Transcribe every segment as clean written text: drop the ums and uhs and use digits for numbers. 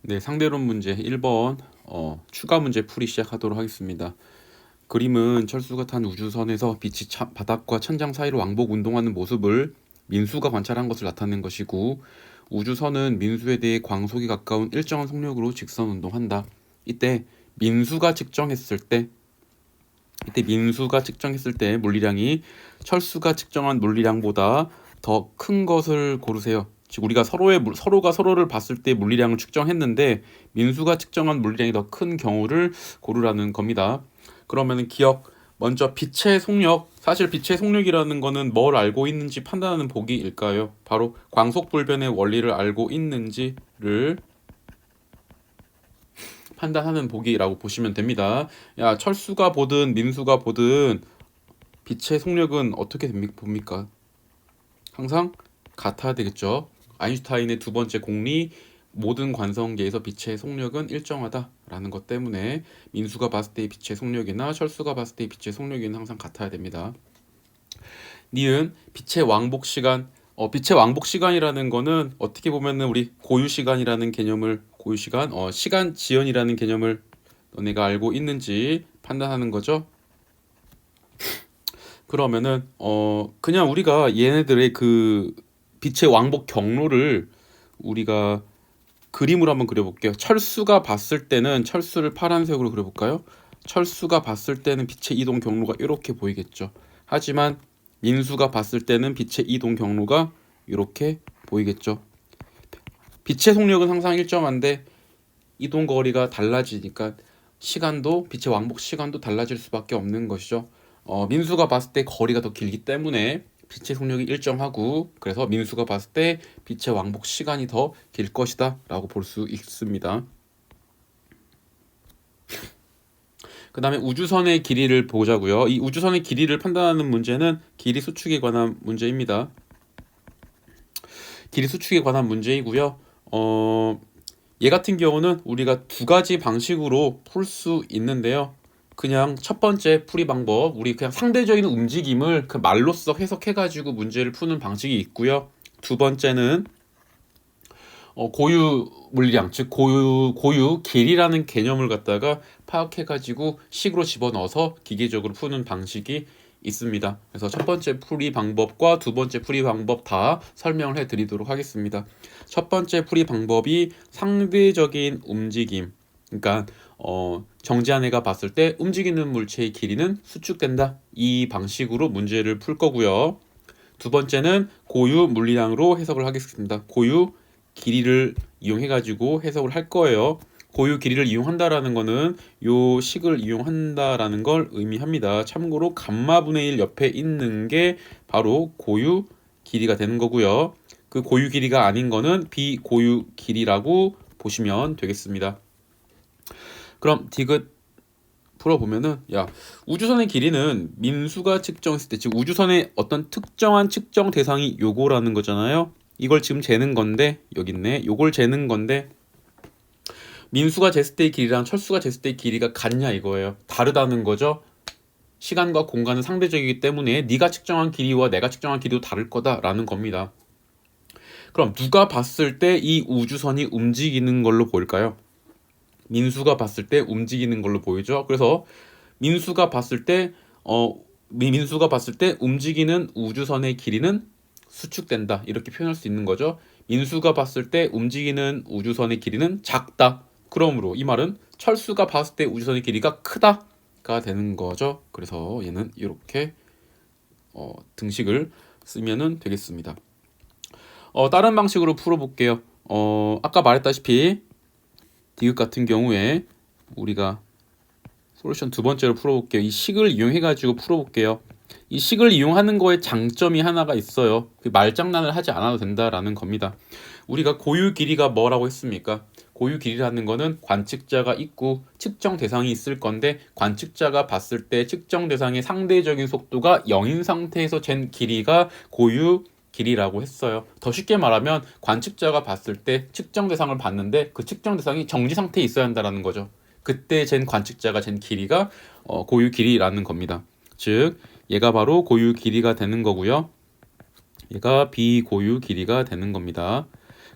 네, 상대론 문제 1번 추가 문제 풀이 시작하도록 하겠습니다. 그림은 철수가 탄 우주선에서 빛이 바닥과 천장 사이로 왕복 운동하는 모습을 민수가 관찰한 것을 나타낸 것이고, 우주선은 민수에 대해 광속이 가까운 일정한 속력으로 직선 운동한다. 이때 민수가 측정했을 때 물리량이 철수가 측정한 물리량보다 더 큰 것을 고르세요. 즉 우리가 서로가 서로를 봤을 때 물리량을 측정했는데 민수가 측정한 물리량이 더 큰 경우를 고르라는 겁니다. 그러면은 먼저 빛의 속력, 사실 빛의 속력이라는 거는 뭘 알고 있는지 판단하는 보기일까요? 바로 광속불변의 원리를 알고 있는지를 판단하는 보기라고 보시면 됩니다. 야, 철수가 보든 민수가 보든 빛의 속력은 어떻게 봅니까? 항상 같아야 되겠죠. 아인슈타인의 두 번째 공리, 모든 관성계에서 빛의 속력은 일정하다라는 것 때문에 민수가 봤을 때의 빛의 속력이나 철수가 봤을 때의 빛의 속력은 항상 같아야 됩니다. 니은 빛의 왕복 시간. 빛의 왕복 시간이라는 거는 어떻게 보면은 우리 고유 시간이라는 개념을 시간 지연이라는 개념을 너네가 알고 있는지 판단하는 거죠. 그러면은 그냥 우리가 얘네들의 그 빛의 왕복 경로를 우리가 그림으로 한번 그려볼게요. 철수가 봤을 때는 철수를 파란색으로 그려볼까요? 철수가 봤을 때는 빛의 이동 경로가 이렇게 보이겠죠. 하지만 민수가 봤을 때는 빛의 이동 경로가 이렇게 보이겠죠. 빛의 속력은 항상 일정한데 이동 거리가 달라지니까 빛의 왕복 시간도 달라질 수밖에 없는 것이죠. 민수가 봤을 때 거리가 더 길기 때문에 빛의 속력이 일정하고, 그래서 민수가 봤을 때 빛의 왕복 시간이 더 길 것이다 라고 볼 수 있습니다. 그 다음에 우주선의 길이를 보자고요. 이 우주선의 길이를 판단하는 문제는 길이 수축에 관한 문제입니다. 길이 수축에 관한 문제이고요. 얘 같은 경우는 우리가 두 가지 방식으로 풀 수 있는데요. 그냥 첫 번째 풀이 방법, 우리 그냥 상대적인 움직임을 그 말로써 해석해가지고 문제를 푸는 방식이 있고요. 두 번째는 고유 물량, 즉 고유 길이라는 개념을 갖다가 파악해가지고 식으로 집어넣어서 기계적으로 푸는 방식이 있습니다. 그래서 첫 번째 풀이 방법과 두 번째 풀이 방법 다 설명을 해드리도록 하겠습니다. 첫 번째 풀이 방법이 상대적인 움직임, 그러니까 정지한 애가 봤을 때 움직이는 물체의 길이는 수축된다, 이 방식으로 문제를 풀 거고요. 두 번째는 고유 물리량으로 해석을 하겠습니다. 고유 길이를 이용해 가지고 해석을 할 거예요. 고유 길이를 이용한다라는 거는 요 식을 이용한다라는 걸 의미합니다. 참고로 감마분의 1 옆에 있는 게 바로 고유 길이가 되는 거고요. 그 고유 길이가 아닌 거는 비고유 길이라고 보시면 되겠습니다. 그럼 디귿 풀어보면은, 우주선의 길이는 민수가 측정했을 때, 즉 우주선의 어떤 특정한 측정 대상이 요거라는 거잖아요. 이걸 지금 재는 건데, 여기 있네. 요걸 재는 건데, 민수가 쟀을 때의 길이랑 철수가 쟀을 때의 길이가 같냐 이거예요. 다르다는 거죠. 시간과 공간은 상대적이기 때문에 네가 측정한 길이와 내가 측정한 길이도 다를 거다라는 겁니다. 그럼 누가 봤을 때 이 우주선이 움직이는 걸로 보일까요? 민수가 봤을 때 움직이는 걸로 보이죠. 그래서 민수가 봤을 때 움직이는 우주선의 길이는 수축된다, 이렇게 표현할 수 있는 거죠. 민수가 봤을 때 움직이는 우주선의 길이는 작다. 그러므로 이 말은 철수가 봤을 때 우주선의 길이가 크다가 되는 거죠. 그래서 얘는 이렇게 등식을 쓰면은 되겠습니다. 다른 방식으로 풀어볼게요. 아까 말했다시피 디귿 같은 경우에 우리가 솔루션 두 번째로 풀어볼게요. 이 식을 이용해가지고 풀어볼게요. 이 식을 이용하는 거에 장점이 하나가 있어요. 말장난을 하지 않아도 된다라는 겁니다. 우리가 고유 길이가 뭐라고 했습니까? 고유 길이라는 거는 관측자가 있고 측정 대상이 있을 건데, 관측자가 봤을 때 측정 대상의 상대적인 속도가 0인 상태에서 잰 길이가 고유 길이라고 했어요. 더 쉽게 말하면 관측자가 봤을 때 측정 대상을 봤는데 그 측정 대상이 정지 상태에 있어야 한다는 거죠. 그때 잰 관측자가 잰 길이가 고유 길이라는 겁니다. 즉 얘가 바로 고유 길이가 되는 거고요. 얘가 비고유 길이가 되는 겁니다.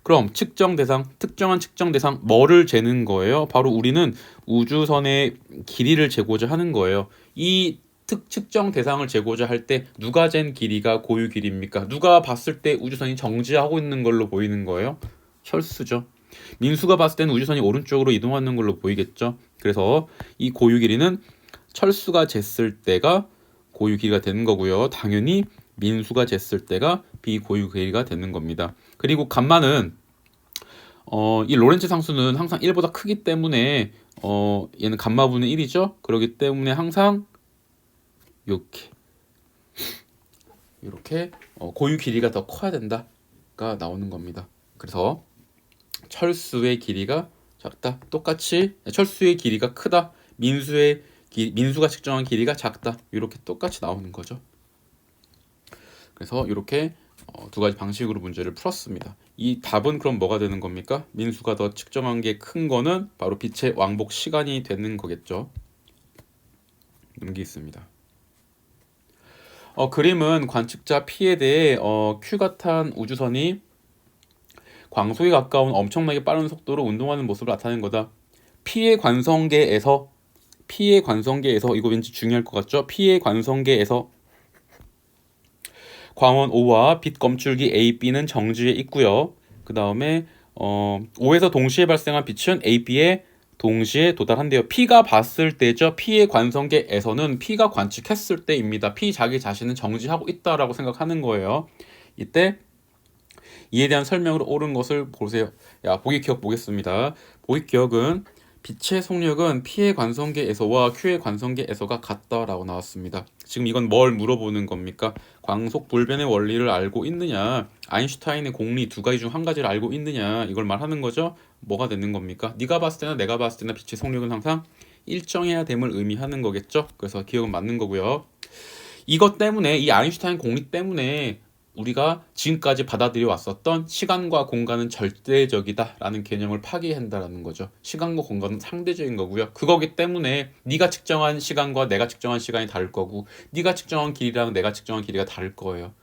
그럼 측정 대상, 특정한 측정 대상 뭐를 재는 거예요? 바로 우리는 우주선의 길이를 재고자 하는 거예요. 이 측정 대상을 재고자 할 때 누가 잰 길이가 고유 길이입니까? 누가 봤을 때 우주선이 정지하고 있는 걸로 보이는 거예요? 철수죠. 민수가 봤을 때는 우주선이 오른쪽으로 이동하는 걸로 보이겠죠. 그래서 이 고유 길이는 철수가 쟀을 때가 고유 길이가 되는 거고요. 당연히 민수가 쟀을 때가 비고유 길이가 되는 겁니다. 그리고 감마는 이 로렌츠 상수는 항상 1보다 크기 때문에 얘는 감마분의 1이죠. 그렇기 때문에 항상 이렇게 고유 길이가 더 커야 된다가 나오는 겁니다. 그래서 철수의 길이가 작다. 똑같이 철수의 길이가 크다. 민수가 측정한 길이가 작다. 이렇게 똑같이 나오는 거죠. 그래서 이렇게 두 가지 방식으로 문제를 풀었습니다. 이 답은 그럼 뭐가 되는 겁니까? 민수가 더 측정한 게 큰 거는 바로 빛의 왕복 시간이 되는 거겠죠. 넘기겠습니다. 그림은 관측자 P에 대해 Q가 탄 우주선이 광속에 가까운 엄청나게 빠른 속도로 운동하는 모습을 나타낸 거다. P의 관성계에서 이거 왠지 중요할 것 같죠? P의 관성계에서 광원 O와 빛 검출기 A, B는 정지에 있고요. 그 다음에 O에서 동시에 발생한 빛은 A, B에 동시에 도달한대요. P가 봤을 때죠. P의 관성계에서는 P가 관측했을 때입니다. P 자기 자신은 정지하고 있다라고 생각하는 거예요. 이때 이에 대한 설명으로 옳은 것을 보세요. 보기 기억 보겠습니다. 보기 기억은 빛의 속력은 P의 관성계에서와 Q의 관성계에서가 같다라고 나왔습니다. 지금 이건 뭘 물어보는 겁니까? 광속 불변의 원리를 알고 있느냐, 아인슈타인의 공리 두 가지 중 한 가지를 알고 있느냐, 이걸 말하는 거죠. 뭐가 되는 겁니까? 네가 봤을 때나 내가 봤을 때나 빛의 속력은 항상 일정해야 됨을 의미하는 거겠죠. 그래서 기억은 맞는 거고요. 이것 때문에, 이 아인슈타인 공리 때문에 우리가 지금까지 받아들여 왔었던 시간과 공간은 절대적이다라는 개념을 파기한다라는 거죠. 시간과 공간은 상대적인 거고요. 그거기 때문에 네가 측정한 시간과 내가 측정한 시간이 다를 거고, 네가 측정한 길이랑 내가 측정한 길이가 다를 거예요.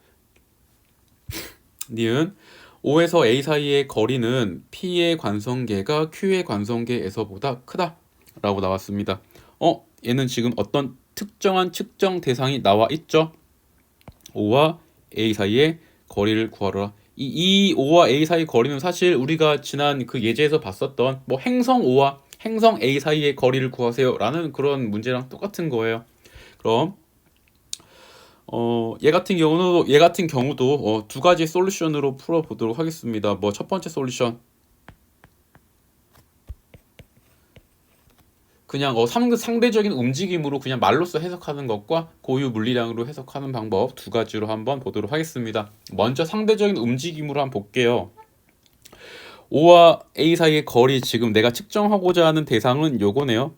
니은 O에서 A 사이의 거리는 P의 관성계가 Q의 관성계에서보다 크다라고 나왔습니다. 얘는 지금 어떤 특정한 측정 대상이 나와 있죠. O와 A 사이의 거리를 구하라. 이 O와 A 사이 거리는 사실 우리가 지난 그 예제에서 봤었던 뭐 행성 O와 행성 A 사이의 거리를 구하세요 라는 그런 문제랑 똑같은 거예요. 그럼 얘 같은 경우도 두 가지 솔루션으로 풀어보도록 하겠습니다. 뭐 첫 번째 솔루션, 그냥 상대적인 움직임으로 그냥 말로써 해석하는 것과 고유 물리량으로 해석하는 방법 두 가지로 한번 보도록 하겠습니다. 먼저 상대적인 움직임으로 한번 볼게요. O와 A 사이의 거리, 지금 내가 측정하고자 하는 대상은 요거네요.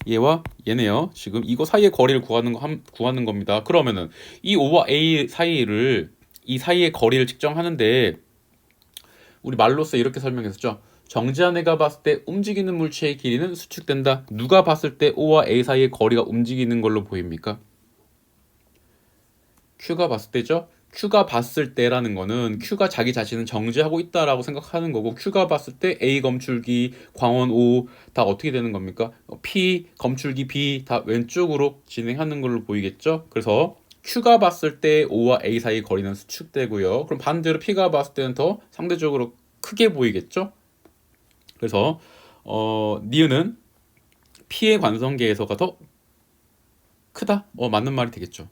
얘와 얘네요. 지금 이거 사이의 거리를 구하는 겁니다. 그러면은 이 O와 A 이 사이의 거리를 측정하는데 우리 말로써 이렇게 설명했었죠. 정지한 애가 봤을 때 움직이는 물체의 길이는 수축된다. 누가 봤을 때 O와 A 사이의 거리가 움직이는 걸로 보입니까? Q가 봤을 때죠. Q가 봤을 때라는 거는 Q가 자기 자신은 정지하고 있다라고 생각하는 거고, Q가 봤을 때 A 검출기, 광원 O 다 어떻게 되는 겁니까? P 검출기 B 다 왼쪽으로 진행하는 걸로 보이겠죠. 그래서 Q가 봤을 때 O와 A 사이 거리는 수축되고요. 그럼 반대로 P가 봤을 때는 더 상대적으로 크게 보이겠죠. 그래서 니은은 P의 관성계에서가 더 크다. 맞는 말이 되겠죠.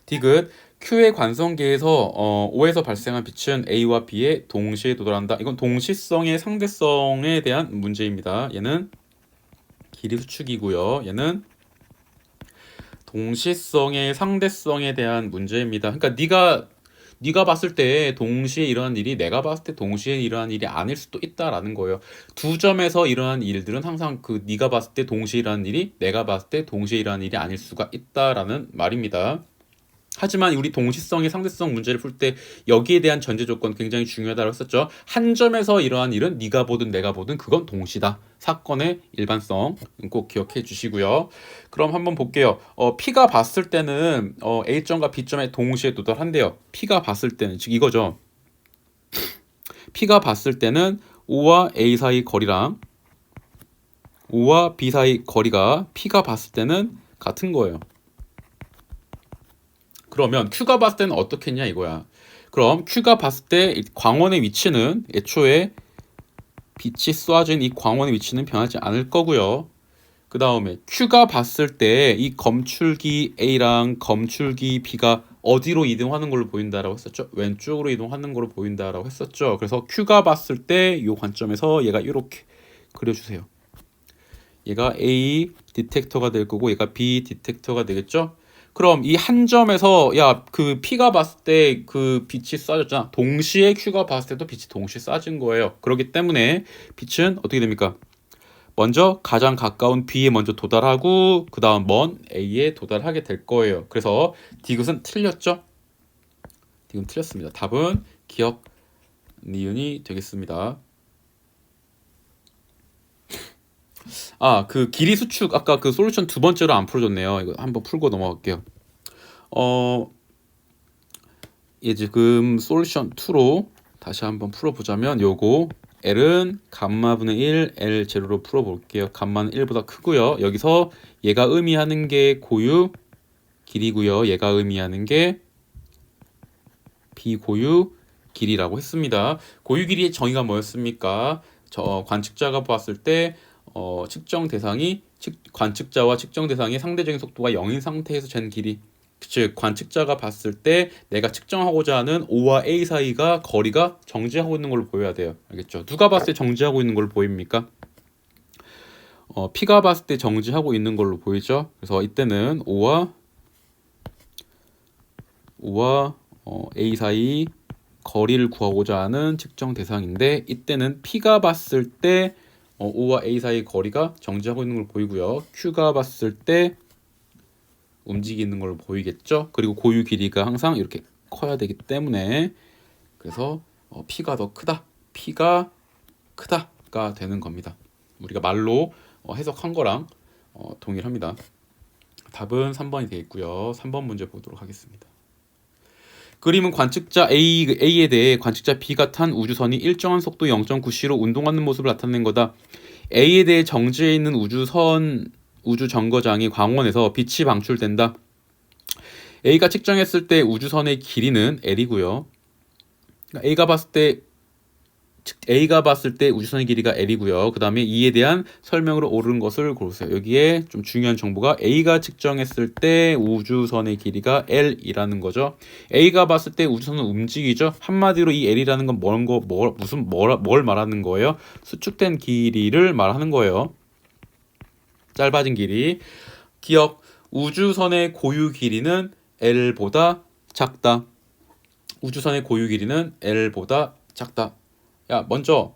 디귿 Q의 관성계에서 O에서 발생한 빛은 A와 B에 동시에 도달한다. 이건 동시성의 상대성에 대한 문제입니다. 얘는 길이 수축이고요. 얘는 동시성의 상대성에 대한 문제입니다. 그러니까 네가 봤을 때 동시에 일어난 일이 내가 봤을 때 동시에 일어난 일이 아닐 수도 있다라는 거예요. 두 점에서 일어난 일들은 항상 네가 봤을 때 동시에 일어난 일이 내가 봤을 때 동시에 일어난 일이 아닐 수가 있다라는 말입니다. 하지만 우리 동시성의 상대성 문제를 풀 때 여기에 대한 전제 조건 굉장히 중요하다고 했었죠. 한 점에서 이러한 일은 네가 보든 내가 보든 그건 동시다. 사건의 일반성 꼭 기억해 주시고요. 그럼 한번 볼게요. P가 봤을 때는 A점과 B점에 동시에 도달한대요. P가 봤을 때는 즉 이거죠. P가 봤을 때는 O와 A 사이 거리랑 O와 B 사이 거리가 P가 봤을 때는 같은 거예요. 그러면 Q가 봤을 때는 어떻게 했냐 이거야. 그럼 Q가 봤을 때 광원의 위치는 애초에 빛이 쏘아진 이 광원의 위치는 변하지 않을 거고요. 그 다음에 Q가 봤을 때 이 검출기 A랑 검출기 B가 어디로 이동하는 걸로 보인다라고 했었죠? 왼쪽으로 이동하는 걸로 보인다라고 했었죠. 그래서 Q가 봤을 때 이 관점에서 얘가 이렇게 그려주세요. 얘가 A 디텍터가 될 거고 얘가 B 디텍터가 되겠죠? 그럼 이 한 점에서 야 그 P가 봤을 때 그 빛이 쏴졌잖아. 동시에 Q가 봤을 때도 빛이 동시에 쏴진 거예요. 그렇기 때문에 빛은 어떻게 됩니까? 먼저 가장 가까운 B에 먼저 도달하고 그 다음 먼 A에 도달하게 될 거예요. 그래서 디귿은 틀렸죠? 디귿은 틀렸습니다. 답은 기억 니은이 되겠습니다. 그 길이 수축 아까 그 솔루션 두 번째로 안 풀어줬네요. 이거 한번 풀고 넘어갈게요. 예, 지금 솔루션 2로 다시 한번 풀어보자면 요거 L은 감마분의 1, L 제로로 풀어볼게요. 감마는 1보다 크고요. 여기서 얘가 의미하는 게 고유 길이고요. 얘가 의미하는 게 비고유 길이라고 했습니다. 고유 길이의 정의가 뭐였습니까? 관측자가 봤을 때 측정 대상이 관측자와 측정 대상의 상대적인 속도가 0인 상태에서 잰 길이, 즉 관측자가 봤을 때 내가 측정하고자 하는 O와 A 사이가 거리가 정지하고 있는 걸로 보여야 돼요. 알겠죠? 누가 봤을 때 정지하고 있는 걸로 보입니까? P가 봤을 때 정지하고 있는 걸로 보이죠? 그래서 이때는 O와 A 사이 거리를 구하고자 하는 측정 대상인데 이때는 P가 봤을 때 O와 A 사이 거리가 정지하고 있는 걸 보이고요. Q가 봤을 때 움직이는 걸 보이겠죠. 그리고 고유 길이가 항상 이렇게 커야 되기 때문에 그래서 P가 더 크다, P가 크다가 되는 겁니다. 우리가 말로 해석한 거랑 동일합니다. 답은 3번이 되겠고요. 3번 문제 보도록 하겠습니다. 그림은 관측자 A에 대해 관측자 B가 탄 우주선이 일정한 속도 0.9c로 운동하는 모습을 나타낸 거다. A에 대해 정지해 있는 우주 정거장이 광원에서 빛이 방출된다. A가 측정했을 때 우주선의 길이는 L이고요. A가 봤을 때 우주선의 길이가 L이고요. 그 다음에 이에 대한 설명으로 옳은 것을 고르세요. 여기에 좀 중요한 정보가 A가 측정했을 때 우주선의 길이가 L이라는 거죠. A가 봤을 때 우주선은 움직이죠. 한마디로 이 L이라는 건 뭘 말하는 거예요? 수축된 길이를 말하는 거예요. 짧아진 길이. 기억, 우주선의 고유 길이는 L보다 작다. 우주선의 고유 길이는 L보다 작다. 야, 먼저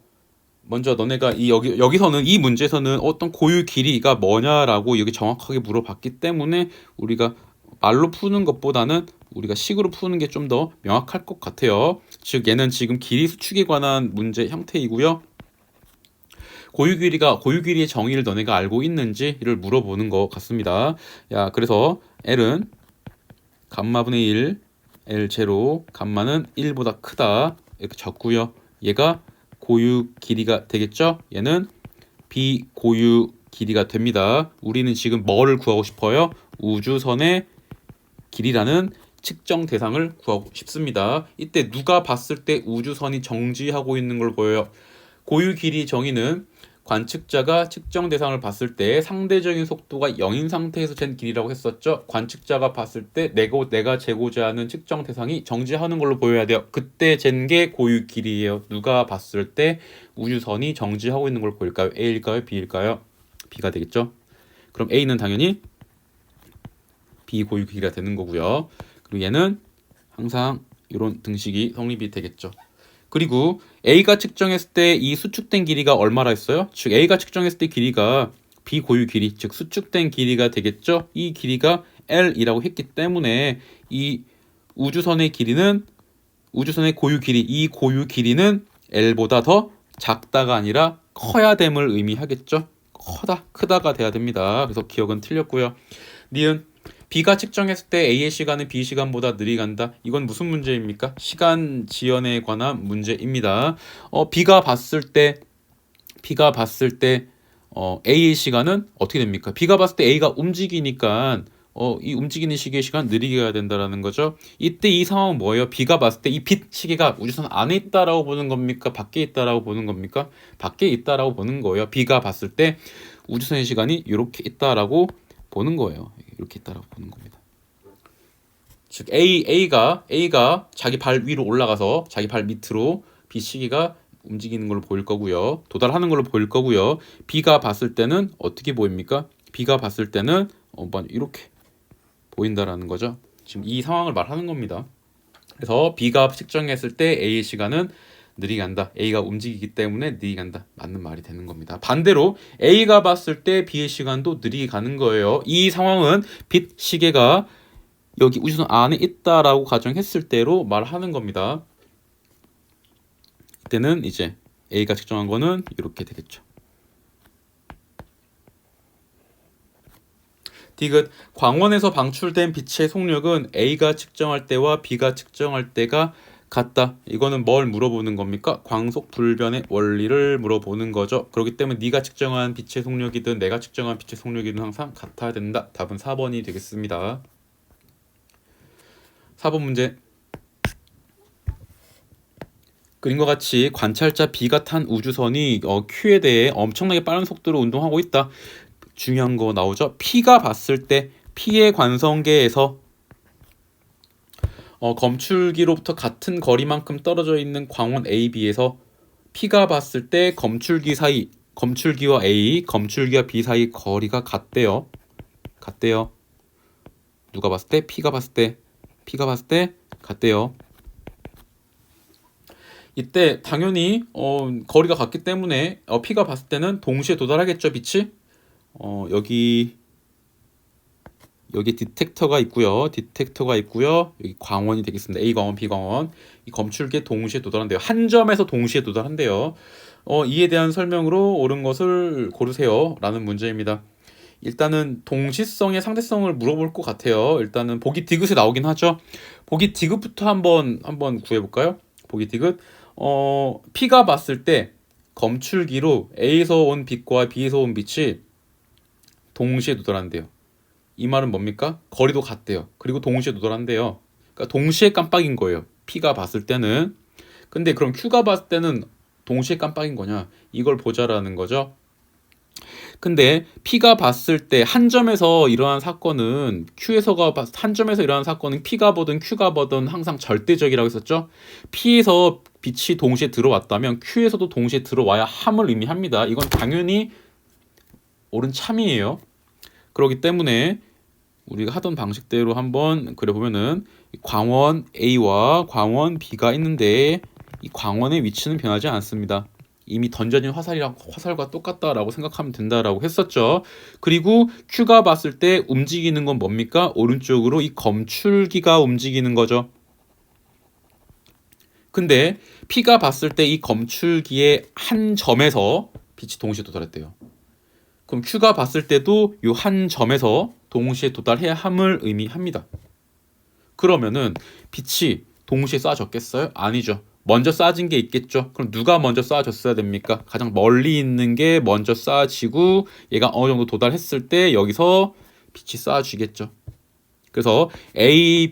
너네가 여기서는 이 문제에서는 어떤 고유 길이가 뭐냐라고 여기 정확하게 물어봤기 때문에 우리가 말로 푸는 것보다는 우리가 식으로 푸는 게 좀 더 명확할 것 같아요. 즉 얘는 지금 길이 수축에 관한 문제 형태이고요. 고유 길이의 정의를 너네가 알고 있는지를 물어보는 것 같습니다. 야, 그래서 L은 감마분의 1, L 제로, 감마는 1보다 크다 이렇게 적고요. 얘가 고유 길이가 되겠죠? 얘는 비고유 길이가 됩니다. 우리는 지금 뭐를 구하고 싶어요? 우주선의 길이라는 측정 대상을 구하고 싶습니다. 이때 누가 봤을 때 우주선이 정지하고 있는 걸 보여요? 고유 길이 정의는 관측자가 측정 대상을 봤을 때 상대적인 속도가 0인 상태에서 잰 길이라고 했었죠. 관측자가 봤을 때 내가 재고자 하는 측정 대상이 정지하는 걸로 보여야 돼요. 그때 잰 게 고유 길이에요. 누가 봤을 때 우주선이 정지하고 있는 걸 보일까요? A일까요? B일까요? B가 되겠죠. 그럼 A는 당연히 비고유 길이가 되는 거고요. 그리고 얘는 항상 이런 등식이 성립이 되겠죠. 그리고 A가 측정했을 때 이 수축된 길이가 얼마라 했어요? 즉 A가 측정했을 때 길이가 비고유 길이, 즉 수축된 길이가 되겠죠. 이 길이가 L이라고 했기 때문에 이 우주선의 고유 길이, 이 고유 길이는 L보다 더 작다가 아니라 커야 됨을 의미하겠죠. 크다가 돼야 됩니다. 그래서 기억은 틀렸고요. 니은 B가 측정했을 때 A의 시간은 B 시간보다 느리간다. 이건 무슨 문제입니까? 시간 지연에 관한 문제입니다. B가 봤을 때 A의 시간은 어떻게 됩니까? B가 봤을 때 A가 움직이니까 이 움직이는 시계의 시간 느리게 가야 된다라는 거죠. 이때 이 상황은 뭐예요? B가 봤을 때 이 빛 시계가 우주선 안에 있다라고 보는 겁니까? 밖에 있다라고 보는 겁니까? 밖에 있다라고 보는 거예요. B가 봤을 때 우주선의 시간이 이렇게 있다라고 보는 거예요. 이렇게 있다라고 보는 겁니다. 즉 A가 자기 발 위로 올라가서 자기 발 밑으로 B 시계가 움직이는 걸로 보일 거고요. 도달하는 걸로 보일 거고요. B가 봤을 때는 어떻게 보입니까? B가 봤을 때는 이렇게 보인다라는 거죠. 지금 이 상황을 말하는 겁니다. 그래서 B가 측정했을 때 A의 시간은 느리게 간다. A가 움직이기 때문에 느리게 간다. 맞는 말이 되는 겁니다. 반대로 A가 봤을 때 B의 시간도 느리게 가는 거예요. 이 상황은 빛 시계가 여기 우주선 안에 있다라고 가정했을 때로 말하는 겁니다. 이때는 이제 A가 측정한 거는 이렇게 되겠죠. 디귿 광원에서 방출된 빛의 속력은 A가 측정할 때와 B가 측정할 때가 같다. 이거는 뭘 물어보는 겁니까? 광속 불변의 원리를 물어보는 거죠. 그렇기 때문에 네가 측정한 빛의 속력이든 내가 측정한 빛의 속력이든 항상 같아야 된다. 답은 4번이 되겠습니다. 4번 문제. 그림과 같이 관찰자 B가 탄 우주선이 Q에 대해 엄청나게 빠른 속도로 운동하고 있다. 중요한 거 나오죠. P가 봤을 때 P의 관성계에서 검출기로부터 같은 거리만큼 떨어져 있는 광원 AB에서 P가 봤을 때 검출기와 A, 검출기와 B 사이 거리가 같대요. 누가 봤을 때? P가 봤을 때 같대요. 이때 당연히 거리가 같기 때문에 P가 봤을 때는 동시에 도달하겠죠, 빛이? 여기 디텍터가 있고요. 여기 광원이 되겠습니다. A 광원, B 광원. 이 검출기에 동시에 도달한대요. 한 점에서 동시에 도달한대요. 이에 대한 설명으로 옳은 것을 고르세요. 라는 문제입니다. 일단은 동시성의 상대성을 물어볼 것 같아요. 일단은 보기 디귿에 나오긴 하죠. 보기 디귿부터 한번 구해볼까요? 보기 디귿. P가 봤을 때 검출기로 A에서 온 빛과 B에서 온 빛이 동시에 도달한대요. 이 말은 뭡니까? 거리도 같대요. 그리고 동시에 도달한대요. 그러니까 동시에 깜빡인 거예요. P가 봤을 때는. 근데 그럼 Q가 봤을 때는 동시에 깜빡인 거냐? 이걸 보자라는 거죠. 근데 P가 봤을 때 한 점에서 일어난 사건은 한 점에서 일어난 사건은 P가 보든 Q가 보든 항상 절대적이라고 했었죠. P에서 빛이 동시에 들어왔다면 Q에서도 동시에 들어와야 함을 의미합니다. 이건 당연히 옳은 참이에요. 그렇기 때문에 우리가 하던 방식대로 한번 그려보면은 광원 A와 광원 B가 있는데 이 광원의 위치는 변하지 않습니다. 이미 던져진 화살과 똑같다라고 생각하면 된다라고 했었죠. 그리고 Q가 봤을 때 움직이는 건 뭡니까? 오른쪽으로 이 검출기가 움직이는 거죠. 근데 P가 봤을 때 이 검출기의 한 점에서 빛이 동시에 도달했대요. 그럼 Q가 봤을 때도 이 한 점에서 동시에 도달해야 함을 의미합니다. 그러면은 빛이 동시에 쏴졌겠어요? 아니죠. 먼저 쏴진 게 있겠죠. 그럼 누가 먼저 쏴줬어야 됩니까? 가장 멀리 있는 게 먼저 쏴지고 얘가 어느 정도 도달했을 때 여기서 빛이 쏴지겠죠. 그래서 A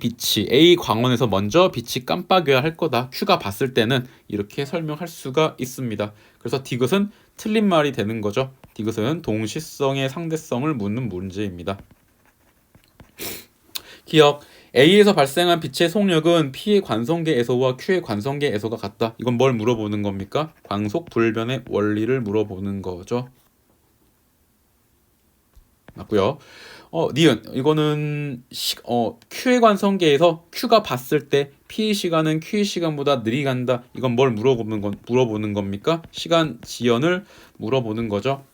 광원에서 먼저 빛이 깜빡여야 할 거다. Q가 봤을 때는 이렇게 설명할 수가 있습니다. 그래서 디귿은 틀린 말이 되는 거죠. 디귿은 동시성의 상대성을 묻는 문제입니다. 기억. A에서 발생한 빛의 속력은 P의 관성계에서와 Q의 관성계에서가 같다. 이건 뭘 물어보는 겁니까? 광속 불변의 원리를 물어보는 거죠. 맞고요. 니은 이거는 Q의 관성계에서 Q가 봤을 때 P의 시간은 Q의 시간보다 느리게 간다. 이건 뭘 물어보는 겁니까? 시간 지연을 물어보는 거죠.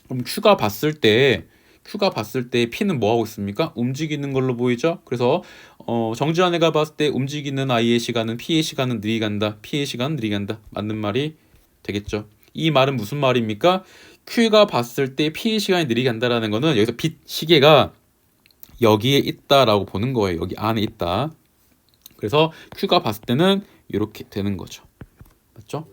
그럼 Q가 봤을 때 P는 뭐 하고 있습니까? 움직이는 걸로 보이죠? 그래서 정지한 애가 봤을 때 움직이는 아이의 시간은 P의 시간은 느리게 간다. P의 시간은 느리게 간다. 맞는 말이 되겠죠. 이 말은 무슨 말입니까? Q가 봤을 때 P의 시간이 느리게 간다라는 거는 여기서 빛 시계가 여기에 있다라고 보는 거예요. 여기 안에 있다. 그래서 Q가 봤을 때는 이렇게 되는 거죠. 맞죠?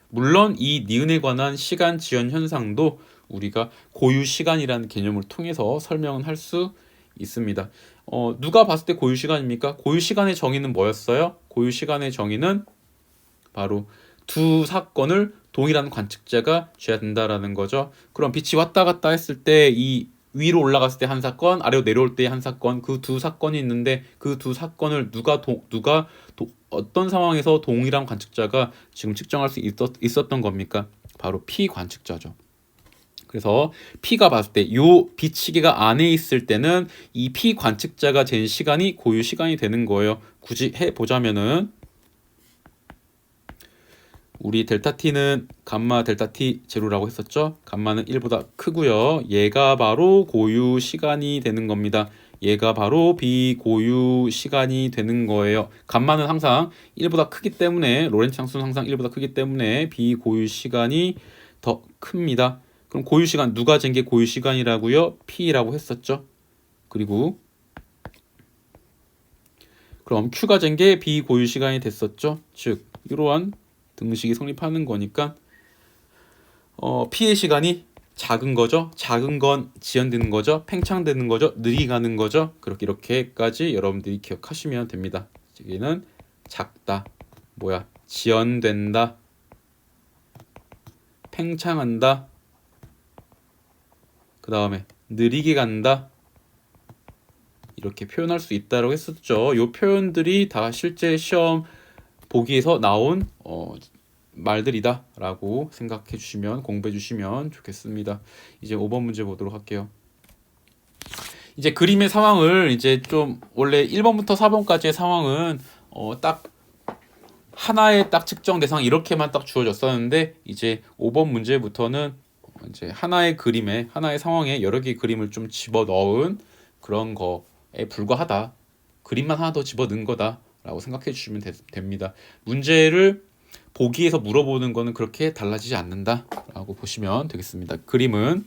물론 이 니은에 관한 시간 지연 현상도 우리가 고유 시간이라는 개념을 통해서 설명을 할 수 있습니다. 누가 봤을 때 고유 시간입니까? 고유 시간의 정의는 뭐였어요? 고유 시간의 정의는 바로 두 사건을 동일한 관측자가 쥐어야 된다라는 거죠. 그럼 빛이 왔다 갔다 했을 때 이 위로 올라갔을 때 한 사건, 아래로 내려올 때 한 사건, 그 두 사건이 있는데 그 두 사건을 어떤 상황에서 동일한 관측자가 지금 측정할 수 있었던 겁니까? 바로 P 관측자죠. 그래서 P가 봤을 때 요 빛 시계가 안에 있을 때는 이 P 관측자가 잰 시간이 고유 시간이 되는 거예요. 굳이 해보자면은 우리 델타 t는 감마 델타 t 제로라고 했었죠. 감마는 1보다 크고요. 얘가 바로 고유 시간이 되는 겁니다. 얘가 바로 비고유 시간이 되는 거예요. 감마는 항상 1보다 크기 때문에 로렌츠 함수는 항상 1보다 크기 때문에 비고유 시간이 더 큽니다. 그럼 고유 시간 누가 잰 게 고유 시간이라고요? P라고 했었죠. 그리고 그럼 Q가 잰 게 비고유 시간이 됐었죠. 즉 이러한 등식이 성립하는 거니까 P의 시간이 작은 거죠. 작은 건 지연되는 거죠. 팽창되는 거죠. 느리게 가는 거죠. 이렇게까지 여러분들이 기억하시면 됩니다. 여기는 작다. 지연된다. 팽창한다. 그 다음에 느리게 간다. 이렇게 표현할 수 있다고 했었죠. 이 표현들이 다 실제 시험 보기에서 나온 말들이다 라고 생각해 주시면 공부해 주시면 좋겠습니다. 이제 5번 문제 보도록 할게요. 이제 그림의 상황을 이제 좀 원래 1번부터 4번까지의 상황은 딱 하나의 딱 측정 대상 이렇게만 딱 주어졌었는데 이제 5번 문제부터는 이제 하나의 그림에 하나의 상황에 여러 개의 그림을 좀 집어넣은 그런 거에 불과하다. 그림만 하나 더 집어넣은 거다라고 생각해 주시면 됩니다. 문제를 보기에서 물어보는 거는 그렇게 달라지지 않는다라고 보시면 되겠습니다. 그림은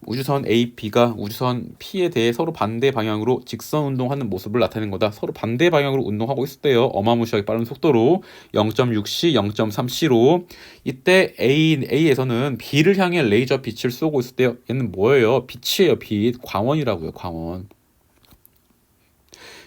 우주선 A, B가 우주선 P에 대해 서로 반대 방향으로 직선 운동하는 모습을 나타내는 거다. 서로 반대 방향으로 운동하고 있을 때요. 어마무시하게 빠른 속도로 0.6C, 0.3C로 이때 A에서는 B를 향해 레이저 빛을 쏘고 있을 때요. 얘는 뭐예요? 빛이에요. 빛. 광원이라고요. 광원.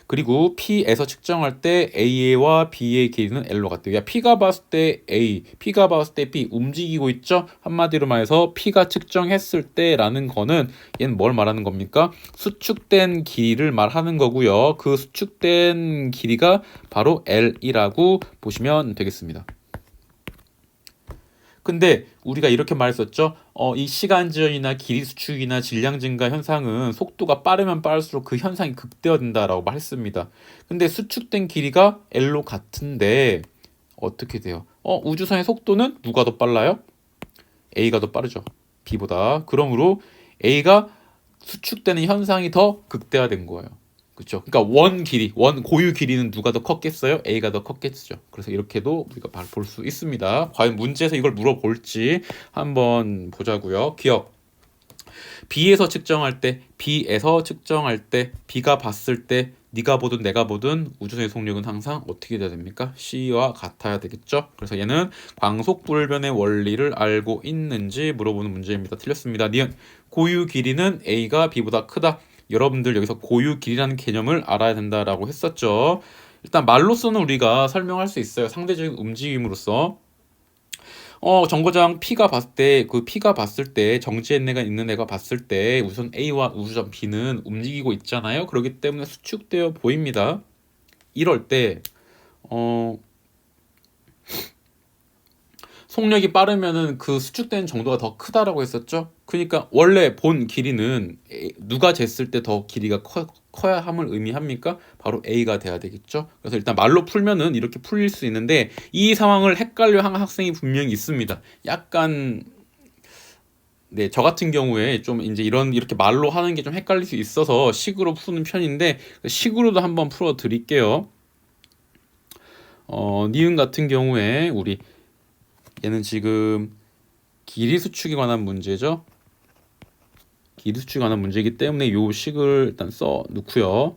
그리고 P에서 측정할 때 A와 B의 길이는 L로 같대요. P가 봤을 때 A, P가 봤을 때 B 움직이고 있죠? 한마디로 말해서 P가 측정했을 때라는 거는 얘는 뭘 말하는 겁니까? 수축된 길이를 말하는 거고요. 그 수축된 길이가 바로 L이라고 보시면 되겠습니다. 근데 우리가 이렇게 말했었죠. 이 시간 지연이나 길이 수축이나 질량 증가 현상은 속도가 빠르면 빠를수록 그 현상이 극대화된다라고 말했습니다. 근데 수축된 길이가 L로 같은데 어떻게 돼요? 우주선의 속도는 누가 더 빨라요? A가 더 빠르죠. B보다. 그러므로 A가 수축되는 현상이 더 극대화된 거예요. 그렇죠. 그러니까 원 고유 길이는 누가 더 컸겠어요? A가 더 컸겠죠. 그래서 이렇게도 우리가 볼 수 있습니다. 과연 문제에서 이걸 물어볼지 한번 보자고요. 기억. B에서 측정할 때, B가 봤을 때 네가 보든 내가 보든 우주선의 속력은 항상 어떻게 돼야 됩니까? C와 같아야 되겠죠. 그래서 얘는 광속불변의 원리를 알고 있는지 물어보는 문제입니다. 틀렸습니다. 니은 고유 길이는 A가 B보다 크다. 여러분들 여기서 고유 길이라는 개념을 알아야 된다라고 했었죠. 일단 말로서는 우리가 설명할 수 있어요. 상대적인 움직임으로서. 정거장 P가 봤을 때 정지한 애가 있는 애가 봤을 때 우선 A와 우주선 B는 움직이고 있잖아요. 그렇기 때문에 수축되어 보입니다. 이럴 때 속력이 빠르면은 그 수축되는 정도가 더 크다라고 했었죠. 그러니까 원래 본 길이는 누가 쟀을 때 더 길이가 커야 함을 의미합니까? 바로 A가 돼야 되겠죠. 그래서 일단 말로 풀면은 이렇게 풀릴 수 있는데 이 상황을 헷갈려하는 학생이 분명히 있습니다. 약간 네, 저 같은 경우에 좀 이제 이렇게 말로 하는 게 좀 헷갈릴 수 있어서 식으로 푸는 편인데 식으로도 한번 풀어 드릴게요. 니은 같은 경우에 우리 얘는 지금 길이 수축에 관한 문제죠. 길이 수축이 가는 문제이기 때문에 요 식을 일단 써 놓고요.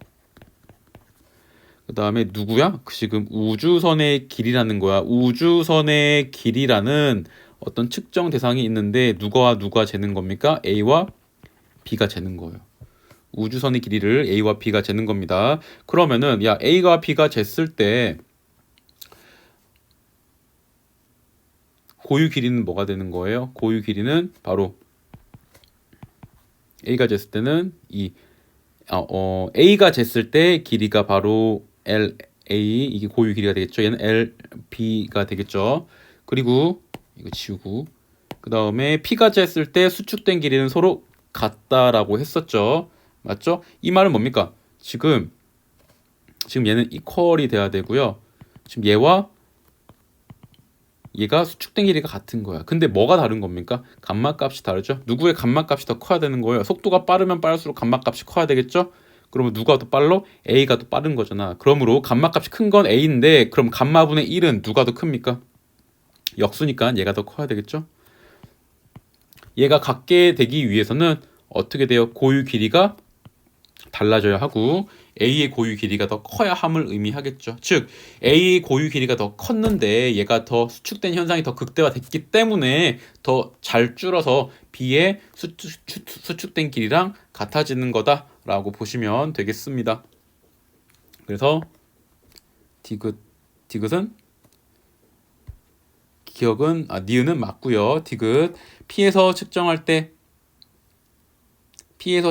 그 다음에 누구야? 지금 우주선의 길이라는 거야. 우주선의 길이라는 어떤 측정 대상이 있는데 누가 재는 겁니까? A와 B가 재는 거예요. 우주선의 길이를 A와 B가 재는 겁니다. 그러면은 야 A가 B가 쟀을 때 고유 길이는 뭐가 되는 거예요? 고유 길이는 바로 A가 쟀을 때는 A가 쟀을 때 길이가 바로 LA, 이게 고유 길이가 되겠죠. 얘는 LB가 되겠죠. 그리고 이거 지우고 그 다음에 P가 쟀을 때 수축된 길이는 서로 같다라고 했었죠. 맞죠? 이 말은 뭡니까? 지금 얘는 이퀄이 돼야 되고요. 지금 얘가 수축된 길이가 같은 거야. 근데 뭐가 다른 겁니까? 감마값이 다르죠. 누구의 감마값이 더 커야 되는 거예요. 속도가 빠르면 빠를수록 감마값이 커야 되겠죠. 그러면 누가 더 빨라? A가 더 빠른 거잖아. 그러므로 감마값이 큰 건 A인데 그럼 감마분의 1은 누가 더 큽니까? 역수니까 얘가 더 커야 되겠죠. 얘가 같게 되기 위해서는 어떻게 돼요? 고유 길이가 달라져야 하고 A의 고유 길이가 더 커야 함을 의미하겠죠. 즉 A의 고유 길이가 더 컸는데 얘가 더 수축된 현상이 더 극대화됐기 때문에 더 잘 줄어서 B의 수축된 길이랑 같아지는 거다라고 보시면 되겠습니다. 그래서 디귿은 기억은 니은은 맞고요. 디귿 P에서 측정할 때 B의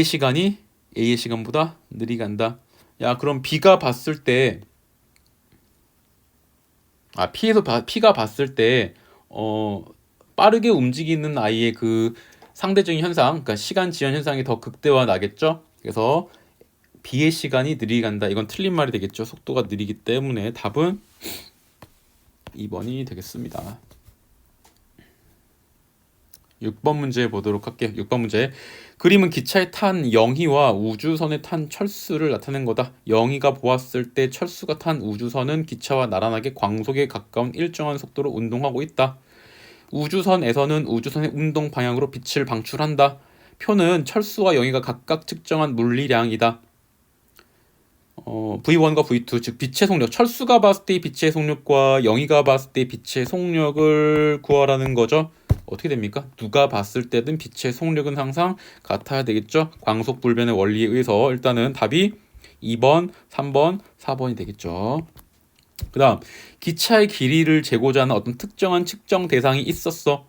시간이 A의 시간보다 느리게 간다. 야, 그럼 B가 봤을 때 P가 봤을 때 빠르게 움직이는 아이의 그 상대적인 현상, 그러니까 시간 지연 현상이 더 극대화 나겠죠. 그래서 B의 시간이 느리게 간다. 이건 틀린 말이 되겠죠. 속도가 느리기 때문에 답은 2번이 되겠습니다. 6번 문제 보도록 할게요. 6번 문제. 그림은 기차에 탄 영희와 우주선에 탄 철수를 나타낸 거다. 영희가 보았을 때 철수가 탄 우주선은 기차와 나란하게 광속에 가까운 일정한 속도로 운동하고 있다. 우주선에서는 우주선의 운동 방향으로 빛을 방출한다. 표는 철수와 영희가 각각 측정한 물리량이다. V1과 V2, 즉 빛의 속력. 철수가 봤을 때의 빛의 속력과 영희가 봤을 때의 빛의 속력을 구하라는 거죠. 어떻게 됩니까? 누가 봤을 때든 빛의 속력은 항상 같아야 되겠죠. 광속 불변의 원리에 의해서 일단은 답이 2번, 3번, 4번이 되겠죠. 그 다음 기차의 길이를 재고자 하는 어떤 특정한 측정 대상이 있었어.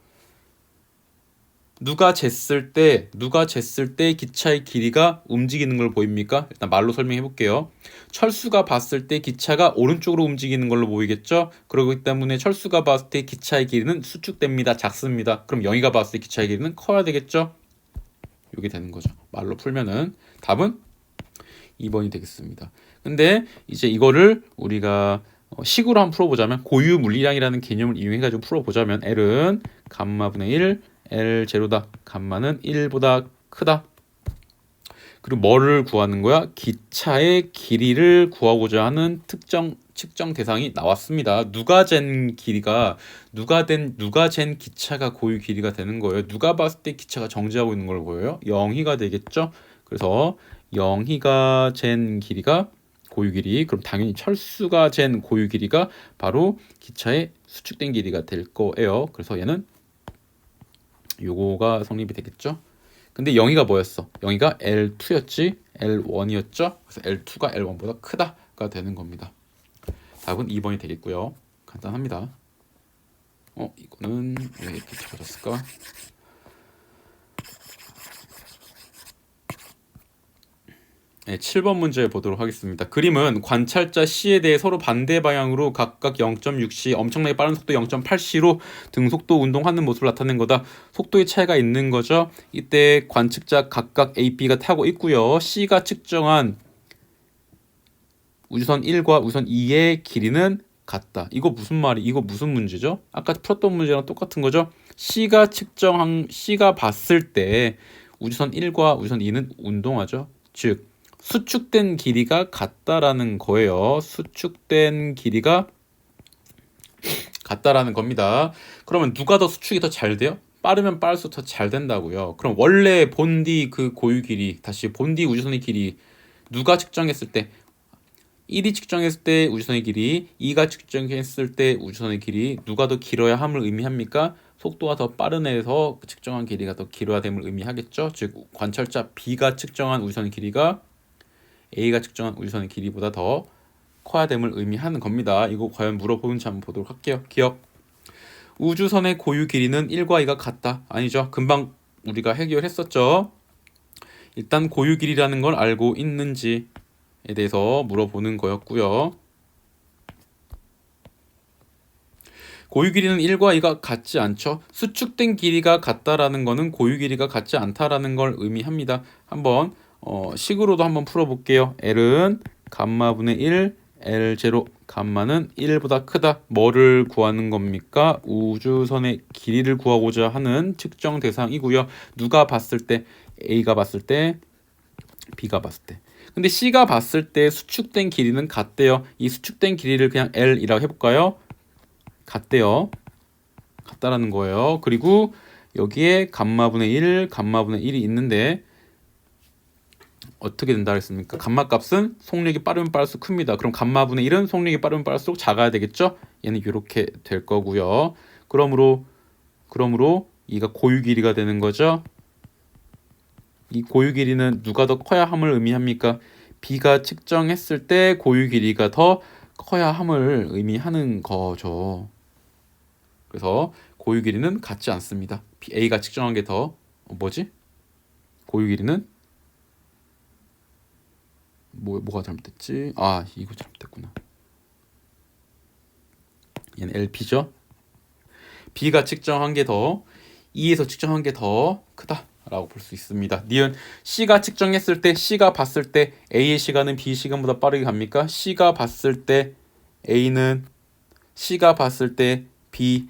누가 쟀을 때 기차의 길이가 움직이는 걸 보입니까? 일단 말로 설명해 볼게요. 철수가 봤을 때 기차가 오른쪽으로 움직이는 걸로 보이겠죠? 그렇기 때문에 철수가 봤을 때 기차의 길이는 수축됩니다. 작습니다. 그럼 영희가 봤을 때 기차의 길이는 커야 되겠죠? 이게 되는 거죠. 말로 풀면은 답은 2번이 되겠습니다. 근데 이제 이거를 우리가 식으로 한번 풀어보자면 고유 물리량이라는 개념을 이용해가지고 풀어보자면 L은 감마분의 1 L0다. 감마는 1보다 크다. 그리고 뭐를 구하는 거야? 기차의 길이를 구하고자 하는 측정 대상이 나왔습니다. 누가 잰 기차가 고유 길이가 되는 거예요. 누가 봤을 때 기차가 정지하고 있는 걸 보여요? 영희가 되겠죠? 그래서 영희가 잰 길이가 고유 길이, 그럼 당연히 철수가 잰 고유 길이가 바로 기차의 수축된 길이가 될 거예요. 그래서 얘는 요거가 성립이 되겠죠. 근데 영희가 뭐였어? 영희가 L2였지 L1이었죠. 그래서 L2가 L1보다 크다가 되는 겁니다. 답은 2번이 되겠고요. 간단합니다. 이거는 왜 이렇게 적어졌을까? 네, 7번 문제 보도록 하겠습니다. 그림은 관찰자 C에 대해 서로 반대 방향으로 각각 0.6C, 엄청나게 빠른 속도 0.8C로 등속도 운동하는 모습을 나타낸 거다. 속도의 차이가 있는 거죠. 이때 관측자 각각 A, B가 타고 있고요. C가 측정한 우주선 1과 우주선 2의 길이는 같다. 이거 무슨 문제죠? 아까 풀었던 문제랑 똑같은 거죠. C가 봤을 때 우주선 1과 우주선 2는 운동하죠. 즉 수축된 길이가 같다라는 거예요. 수축된 길이가 같다라는 겁니다. 그러면 누가 더 수축이 더 잘 돼요? 빠르면 빠를수록 더 잘 된다고요. 그럼 원래 본디 그 고유 길이, 다시 본디 우주선의 길이 누가 측정했을 때 1이 측정했을 때 우주선의 길이, 2가 측정했을 때 우주선의 길이 누가 더 길어야 함을 의미합니까? 속도가 더 빠른 애에서 측정한 길이가 더 길어야 됨을 의미하겠죠. 즉 관찰자 B가 측정한 우주선의 길이가 A가 측정한 우주선의 길이보다 더 커야 됨을 의미하는 겁니다. 이거 과연 물어보는지 한번 보도록 할게요. 기억. 우주선의 고유 길이는 1과 2가 같다. 아니죠. 금방 우리가 해결했었죠. 일단 고유 길이라는 걸 알고 있는지에 대해서 물어보는 거였고요. 고유 길이는 1과 2가 같지 않죠. 수축된 길이가 같다라는 거는 고유 길이가 같지 않다라는 걸 의미합니다. 한번 식으로도 한번 풀어볼게요. L은 감마분의 1, L0 감마는 1보다 크다. 뭐를 구하는 겁니까? 우주선의 길이를 구하고자 하는 측정 대상이고요. 누가 봤을 때? A가 봤을 때, B가 봤을 때. 근데 C가 봤을 때 수축된 길이는 같대요. 이 수축된 길이를 그냥 L이라고 해볼까요? 같대요. 같다라는 거예요. 그리고 여기에 감마분의 1, 감마분의 1이 있는데 어떻게 된다 그랬습니까? 감마 값은 속력이 빠르면 빠를수록 큽니다. 그럼 감마분의 1은 속력이 빠르면 빠를수록 작아야 되겠죠? 얘는 이렇게 될 거고요. 그러므로 이가 고유 길이가 되는 거죠. 이 고유 길이는 누가 더 커야 함을 의미합니까? B가 측정했을 때 고유 길이가 더 커야 함을 의미하는 거죠. 그래서 고유 길이는 같지 않습니다. A가 측정한 게 더 뭐지? 고유 길이는 뭐가 잘못됐지? 아, 이거 잘못됐구나. 얘는 LP죠. B가 측정한 게 더 E에서 측정한 게 더 크다라고 볼 수 있습니다. 니은 C가 측정했을 때, C가 봤을 때 A의 시간은 B 시간보다 빠르게 갑니까? C가 봤을 때 A는 C가 봤을 때 B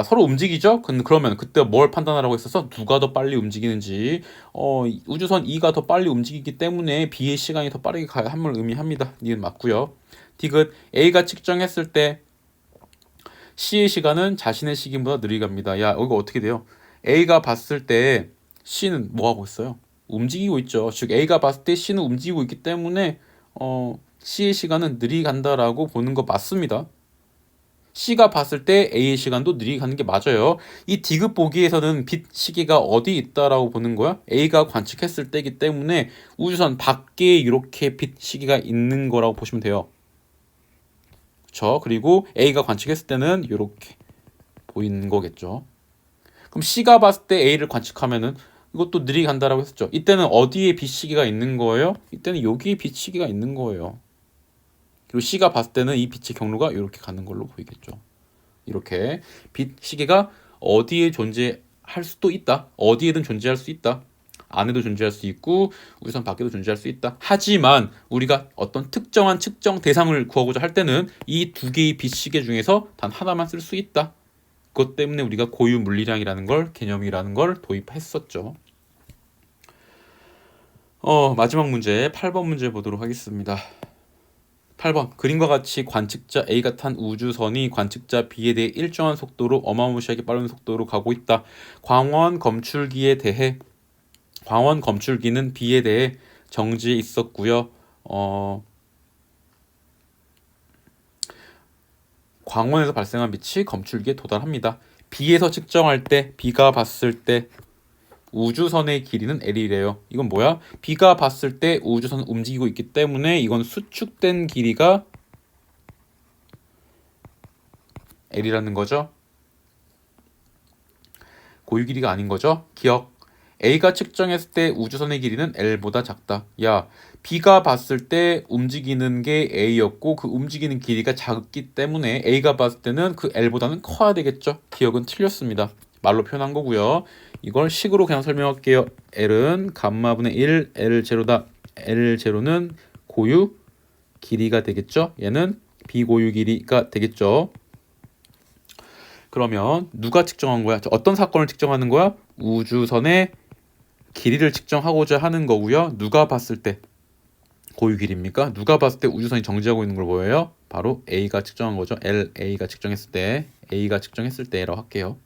서로 움직이죠? 그러면 그때 뭘 판단하라고 했어서 누가 더 빨리 움직이는지 우주선 E가 더 빨리 움직이기 때문에 B의 시간이 더 빠르게 가야 함을 의미합니다. 니은 맞고요. 디귿 A가 측정했을 때 C의 시간은 자신의 시간보다 느리게 갑니다. 야, 이거 어떻게 돼요? A가 봤을 때 C는 뭐 하고 있어요? 움직이고 있죠. 즉 A가 봤을 때 C는 움직이고 있기 때문에 C의 시간은 느리게 간다라고 보는 거 맞습니다. C가 봤을 때 A의 시간도 느리게 가는 게 맞아요. 이 디귿 보기에서는 빛 시계가 어디 있다라고 보는 거야? A가 관측했을 때이기 때문에 우주선 밖에 이렇게 빛 시계가 있는 거라고 보시면 돼요. 그렇죠? 그리고 A가 관측했을 때는 이렇게 보이는 거겠죠. 그럼 C가 봤을 때 A를 관측하면은 이것도 느리게 간다라고 했었죠. 이때는 어디에 빛 시계가 있는 거예요? 이때는 여기에 빛 시계가 있는 거예요. 그리고 C가 봤을 때는 이 빛의 경로가 이렇게 가는 걸로 보이겠죠. 이렇게 빛 시계가 어디에 존재할 수도 있다. 어디에든 존재할 수 있다. 안에도 존재할 수 있고 우주선 밖에도 존재할 수 있다. 하지만 우리가 어떤 특정한 측정 대상을 구하고자 할 때는 이 두 개의 빛 시계 중에서 단 하나만 쓸 수 있다. 그것 때문에 우리가 고유 물리량이라는 걸, 개념이라는 걸 도입했었죠. 마지막 문제 8번 문제 보도록 하겠습니다. 8번 그림과 같이 관측자 A가 탄 우주선이 관측자 B에 대해 일정한 속도로 어마무시하게 빠른 속도로 가고 있다. 광원 검출기에 대해 광원 검출기는 B에 대해 정지해 있었고요. 광원에서 발생한 빛이 검출기에 도달합니다. B에서 측정할 때 B가 봤을 때 우주선의 길이는 L이래요. 이건 뭐야? B가 봤을 때 우주선은 움직이고 있기 때문에 이건 수축된 길이가 L이라는 거죠. 고유 길이가 아닌 거죠. 기억. A가 측정했을 때 우주선의 길이는 L보다 작다. 야, B가 봤을 때 움직이는 게 A였고 그 움직이는 길이가 작기 때문에 A가 봤을 때는 그 L보다는 커야 되겠죠. 기억은 틀렸습니다. 말로 표현한 거고요. 이걸 식으로 그냥 설명할게요. L은 감마분의 1, L0다. L0는 고유 길이가 되겠죠. 얘는 비고유 길이가 되겠죠. 그러면 누가 측정한 거야? 어떤 사건을 측정하는 거야? 우주선의 길이를 측정하고자 하는 거고요. 누가 봤을 때 고유 길이입니까? 누가 봤을 때 우주선이 정지하고 있는 걸 보여요? 바로 A가 측정한 거죠. A가 측정했을 때라고 할게요.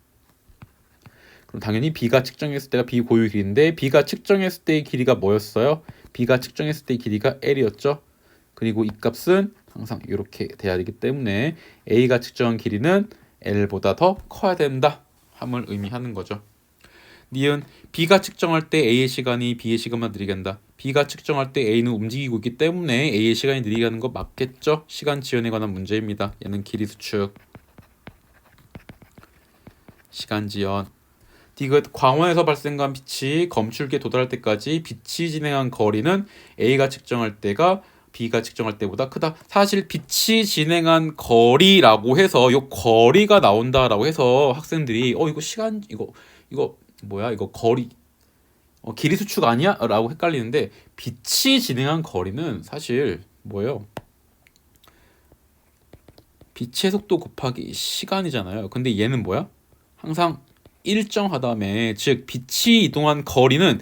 그럼 당연히 B가 측정했을 때가 B 고유 길이인데 B가 측정했을 때의 길이가 뭐였어요? B가 측정했을 때의 길이가 L이었죠. 그리고 이 값은 항상 이렇게 돼야 되기 때문에 A가 측정한 길이는 L보다 더 커야 된다 함을 의미하는 거죠. 니은 B가 측정할 때 A의 시간이 B의 시간만 느리게 한다. B가 측정할 때 A는 움직이고 있기 때문에 A의 시간이 느리게 하는 거 맞겠죠? 시간 지연에 관한 문제입니다. 얘는 길이 수축. 시간 지연. 디귿 광원에서 발생한 빛이 검출기에 도달할 때까지 빛이 진행한 거리는 A가 측정할 때가 B가 측정할 때보다 크다. 사실 빛이 진행한 거리라고 해서 요 거리가 나온다라고 해서 학생들이 이거 시간 이거 뭐야 이거 거리 길이 수축 아니야? 라고 헷갈리는데 빛이 진행한 거리는 사실 뭐예요? 빛의 속도 곱하기 시간이잖아요. 근데 얘는 뭐야? 항상 일정하다며. 즉 빛이 이동한 거리는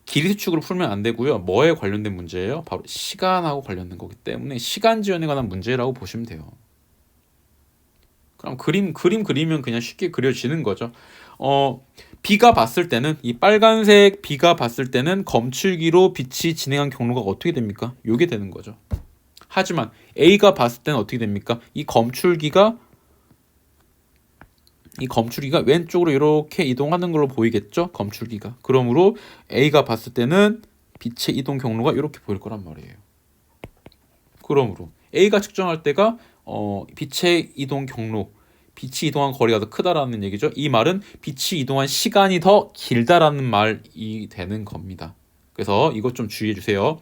길이 수축으로 풀면 안 되고요. 뭐에 관련된 문제예요? 바로 시간하고 관련된 거기 때문에 시간 지연에 관한 문제라고 보시면 돼요. 그럼 그림 그리면 그냥 쉽게 그려지는 거죠. B가 봤을 때는 이 빨간색 B가 봤을 때는 검출기로 빛이 진행한 경로가 어떻게 됩니까? 요게 되는 거죠. 하지만 A가 봤을 때는 어떻게 됩니까? 이 검출기가 왼쪽으로 이렇게 이동하는 걸로 보이겠죠? 검출기가. 그러므로 A가 봤을 때는 빛의 이동 경로가 이렇게 보일 거란 말이에요. 그러므로 A가 측정할 때가 빛의 이동 경로, 빛이 이동한 거리가 더 크다라는 얘기죠. 이 말은 빛이 이동한 시간이 더 길다라는 말이 되는 겁니다. 그래서 이것 좀 주의해 주세요.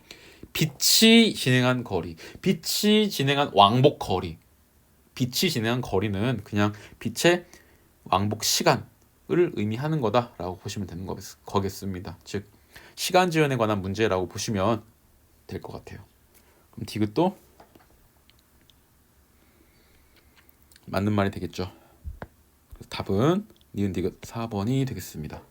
빛이 진행한 거리, 빛이 진행한 왕복 거리, 빛이 진행한 거리는 그냥 빛의 왕복 시간을 의미하는 거다라고 보시면 되는 거겠습니다. 즉 시간 지연에 관한 문제라고 보시면 될 것 같아요. 그럼 디귿도 맞는 말이 되겠죠. 답은 니은 디귿 4번이 되겠습니다.